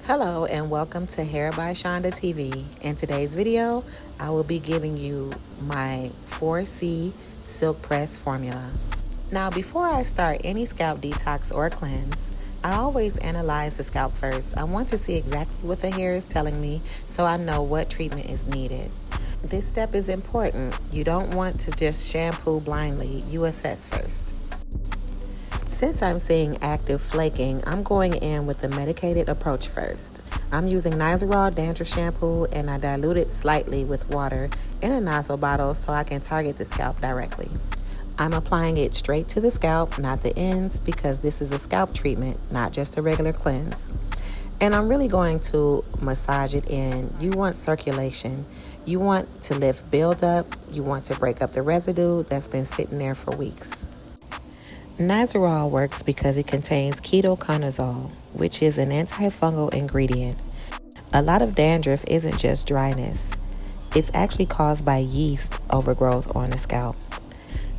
Hello and welcome to Hair by Shonda TV. In today's video, I will be giving you my 4C Silk Press formula. Now, before I start any scalp detox or cleanse, I always analyze the scalp first. I want to see exactly what the hair is telling me so I know what treatment is needed. This step is important. You don't want to just shampoo blindly. You assess first. Since I'm seeing active flaking, I'm going in with the medicated approach first. I'm using Nizoral dandruff shampoo and I dilute it slightly with water in a nozzle bottle so I can target the scalp directly. I'm applying it straight to the scalp, not the ends, because this is a scalp treatment, not just a regular cleanse. And I'm really going to massage it in. You want circulation. You want to lift buildup. You want to break up the residue that's been sitting there for weeks. Nizoral works because it contains ketoconazole, which is an antifungal ingredient. A lot of dandruff isn't just dryness. It's actually caused by yeast overgrowth on the scalp.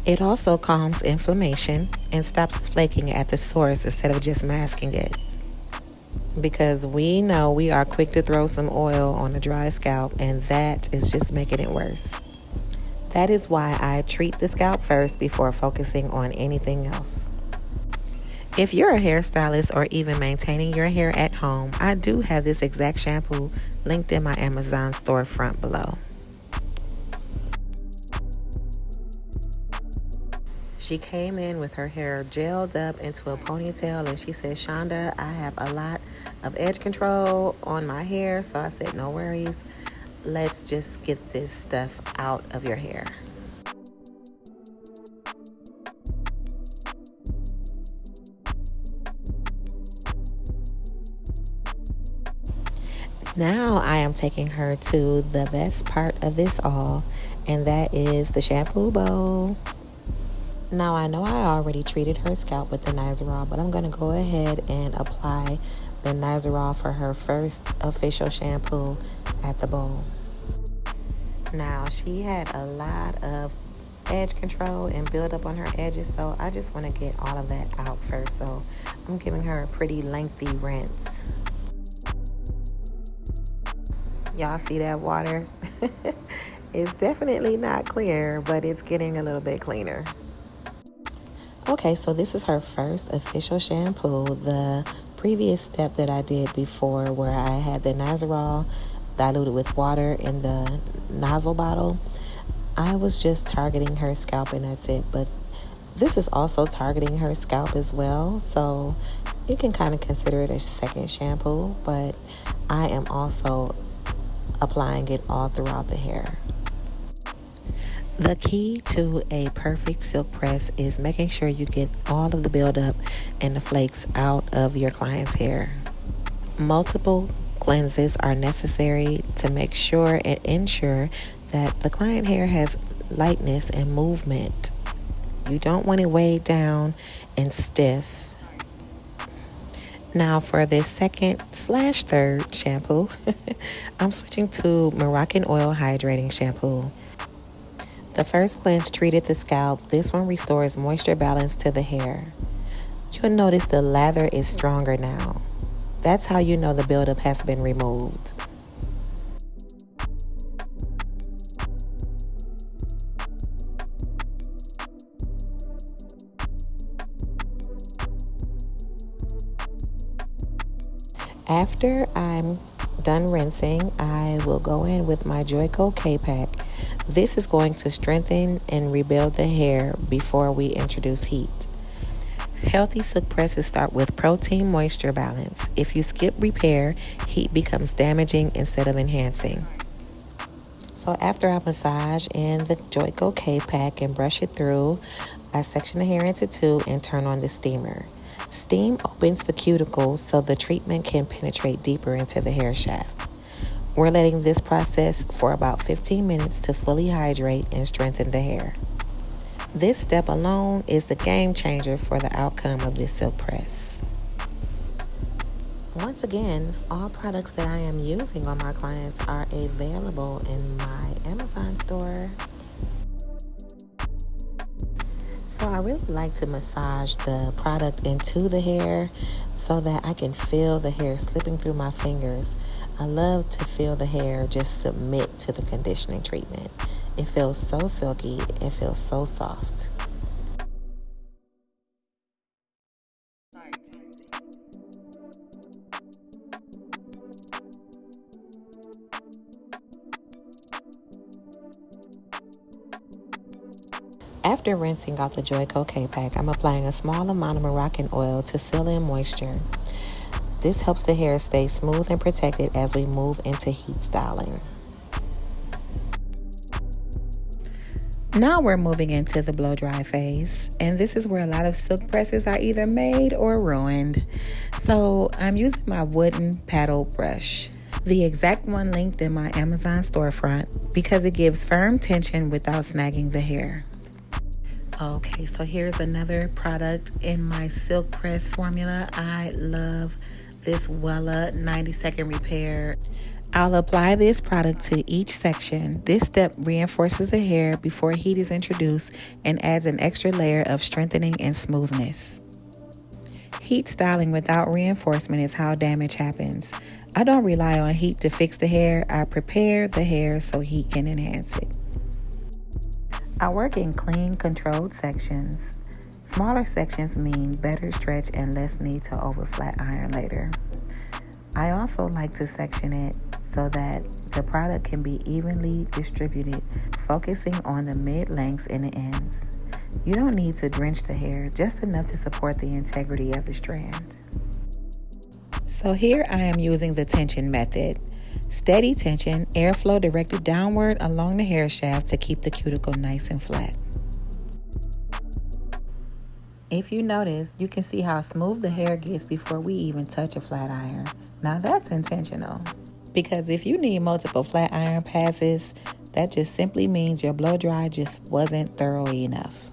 It also calms inflammation and stops flaking at the source instead of just masking it. Because we know we are quick to throw some oil on a dry scalp, and that is just making it worse. That is why I treat the scalp first before focusing on anything else. If you're a hairstylist or even maintaining your hair at home, I do have this exact shampoo linked in my Amazon storefront below. She came in with her hair gelled up into a ponytail and she said, "Shonda, I have a lot of edge control on my hair." So I said, "No worries. Let's just get this stuff out of your hair." Now I am taking her to the best part of this all, and that is the shampoo bowl. Now I know I already treated her scalp with the Nizoral, but I'm going to go ahead and apply the Nizoral for her first official shampoo at the bowl. Now she had a lot of edge control and build up on her edges, so I just want to get all of that out first. So I'm giving her a pretty lengthy rinse. Y'all see that water? It's definitely not clear, but it's getting a little bit cleaner. Okay, so this is her first official shampoo. The previous step that I did before, where I had the Nizoral diluted with water in the nozzle bottle, I was just targeting her scalp and that's it. But this is also targeting her scalp as well, so you can kind of consider it a second shampoo, but I am also applying it all throughout the hair. The key to a perfect silk press is making sure you get all of the buildup and the flakes out of your client's hair. Multiple cleanses are necessary to make sure and ensure that the client hair has lightness and movement. You don't want it weighed down and stiff. Now for this second/third shampoo, I'm switching to Moroccan oil hydrating shampoo. The first cleanse treated the scalp. This one restores moisture balance to the hair. You'll notice the lather is stronger now. That's how you know the buildup has been removed. After I'm done rinsing, I will go in with my Joico K-Pack. This is going to strengthen and rebuild the hair before we introduce heat. Healthy silk presses start with protein moisture balance. If you skip repair, heat becomes damaging instead of enhancing. So after I massage in the Joico K-Pack and brush it through, I section the hair into two and turn on the steamer. Steam opens the cuticles so the treatment can penetrate deeper into the hair shaft. We're letting this process for about 15 minutes to fully hydrate and strengthen the hair. This step alone is the game changer for the outcome of this silk press. Once again, all products that I am using on my clients are available in my Amazon store. So I really like to massage the product into the hair so that I can feel the hair slipping through my fingers. I love to feel the hair just submit to the conditioning treatment. It feels so silky, it feels so soft. After rinsing out the Joico K-Pack, I'm applying a small amount of Moroccan oil to seal in moisture. This helps the hair stay smooth and protected as we move into heat styling. Now we're moving into the blow dry phase, and this is where a lot of silk presses are either made or ruined. So I'm using my wooden paddle brush, the exact one linked in my Amazon storefront, because it gives firm tension without snagging the hair. Okay, so here's another product in my silk press formula. I love this Wella 90-second repair. I'll apply this product to each section. This step reinforces the hair before heat is introduced and adds an extra layer of strengthening and smoothness. Heat styling without reinforcement is how damage happens. I don't rely on heat to fix the hair. I prepare the hair so heat can enhance it. I work in clean, controlled sections. Smaller sections mean better stretch and less need to over flat iron later. I also like to section it so that the product can be evenly distributed, focusing on the mid-lengths and the ends. You don't need to drench the hair, just enough to support the integrity of the strand. So here I am using the tension method. Steady tension, airflow directed downward along the hair shaft to keep the cuticle nice and flat. If you notice, you can see how smooth the hair gets before we even touch a flat iron. Now that's intentional, because if you need multiple flat iron passes, that just simply means your blow dry just wasn't thorough enough.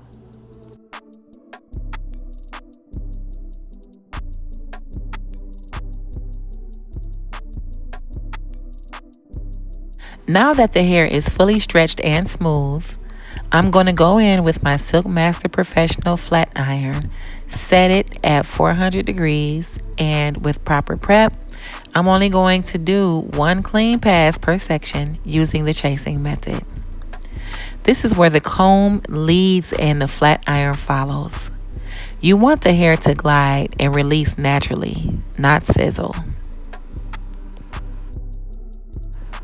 Now that the hair is fully stretched and smooth, I'm going to go in with my Silk Master Professional flat iron, set it at 400 degrees, and with proper prep, I'm only going to do one clean pass per section using the chasing method. This is where the comb leads and the flat iron follows. You want the hair to glide and release naturally, not sizzle.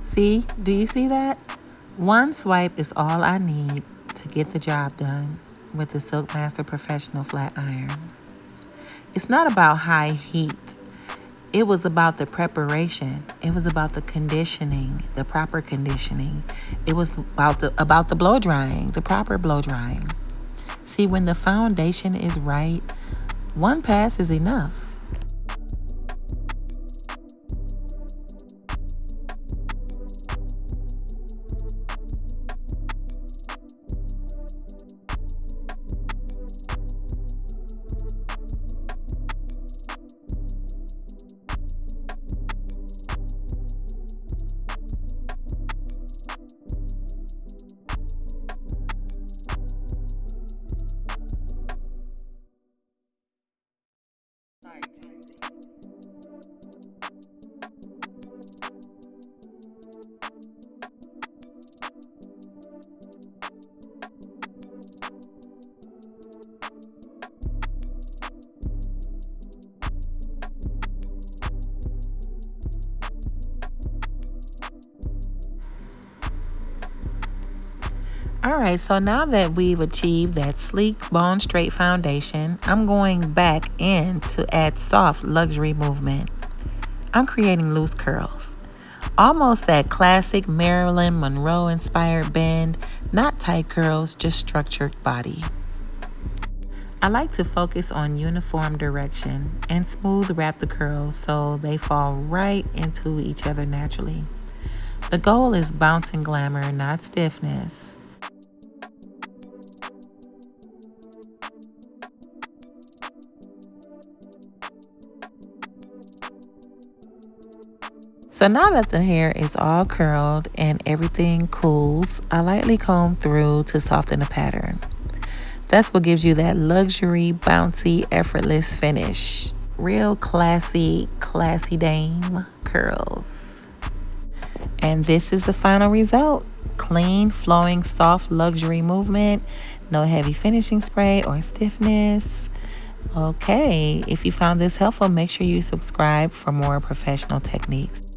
See, do you see that? One swipe is all I need to get the job done with the Silk Master Professional flat iron. It's not about high heat. It was about the preparation. It was about the conditioning, the proper conditioning. It was about the blow drying, the proper blow drying. See, when the foundation is right, one pass is enough. Alright, so now that we've achieved that sleek, bone straight foundation, I'm going back in to add soft luxury movement. I'm creating loose curls. Almost that classic Marilyn Monroe inspired bend, not tight curls, just structured body. I like to focus on uniform direction and smooth wrap the curls so they fall right into each other naturally. The goal is bouncing glamour, not stiffness. So now that the hair is all curled and everything cools, I lightly comb through to soften the pattern. That's what gives you that luxury, bouncy, effortless finish. Real classy dame curls. And this is the final result. Clean, flowing, soft, luxury movement. No heavy finishing spray or stiffness. Okay, if you found this helpful, make sure you subscribe for more professional techniques.